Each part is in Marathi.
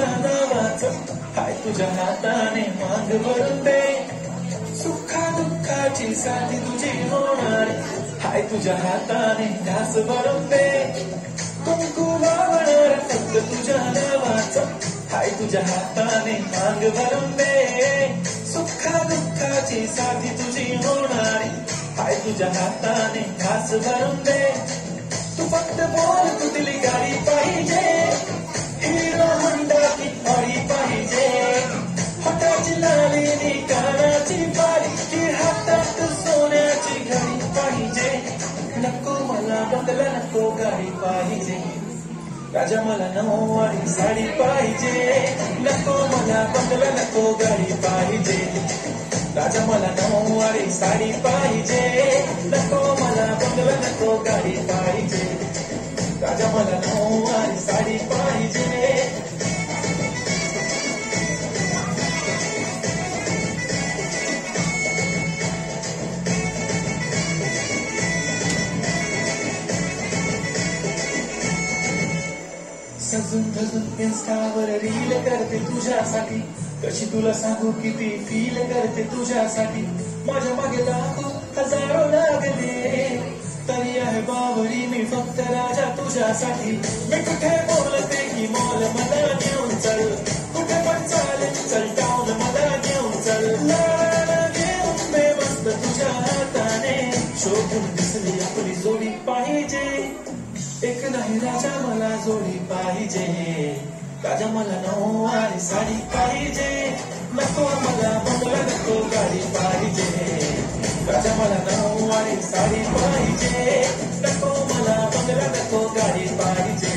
तुझ्या नावाचं हाय तुझ्या हाताने मांग भरून दे सुखा दुःखाची साथी तुझी होणार हाय तुझ्या हाताने घास भरून दे कुंकू लावणार फक्त तुझ्या नावाचं हाय तुझ्या हाताने मांग भरून दे सुखा दुःखाची साथी तुझी होणार हाय तुझ्या हाताने घास भरून दे तू फक्त बोल तुझली गाडी पाहिजे हिरो होंडा की गाडी पाहिजे हाताची लाली नी कानाची बारी की हातात सोन्याची घडी पाहिजे नको मला बंगला नको गाडी पाहिजे राजा मला नऊवारी साडी पाहिजे नको मला बंगला नको गाडी पाहिजे राजा मला नऊवारी साडी पाहिजे नको मला बंगला नको गाडी पाहिजे राजा मला नऊवारी साडी पाहिजे सजून धजून इन्स्टावर रील करते तुझ्यासाठी कशी तुला सांगू किती फील करते तुझ्यासाठी माझ्या मागे लाखो हजारो लागले तरी आहे बावरी मी फक्त राजा तुझ्यासाठी मी कुठे बोलते की मॉल मला घेऊन चल कुठे पण चालेल चल टाऊन मला घेऊन चल लाला घेऊन मी मस्त तुझ्या हाताने शोधून दिसली आपली जोडी पाहिजे एक नाही राजा मला जोडी पाहिजे राजा मला नऊवारी साडी पाहिजे नको मला बंगला नको गाडी पाहिजे राजा मला नऊवारी साडी पाहिजे नको मला बंगला नको गाडी पाहिजे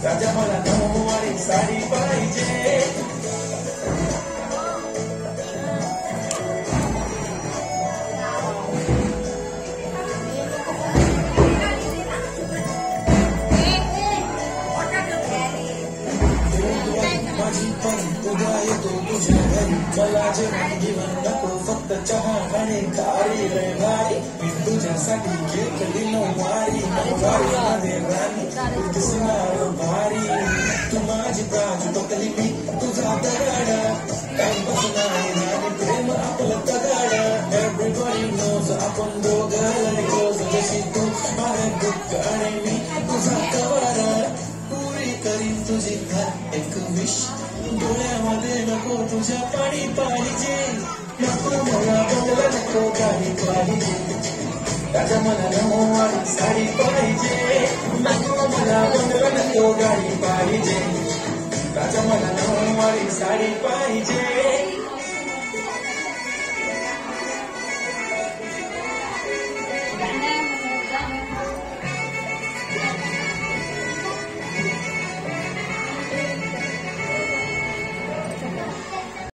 राजा मला नऊवारी साडी पाहिजे उद्या येतो तुझ्या घरी मला जेवण घेऊन नको फक्त चहा आणि गाडी रे भारी मी तुझ्यासाठी घेतली नऊवारी मध्ये राणी तू दिसणार भारी तू माझी बाजू बघली मी तुझा दगाडा काही बसणार आणि प्रेम आपलं दगाडा एव्हरीबडी नोज आपण दोघं क्लोज जशी तू माझं दुःख आणि मी तुझा कवाडा पुरी करीन तुझी घर एक विश डोळ्यामध्ये नको तुझ्या पाणी पाहिजे नको मला बंगला नको गाडी पाहिजे राजा मला नऊवारी साडी पाहिजे नको मला बंगला नको गाडी पाहिजे राजा मला नऊवारी साडी पाहिजे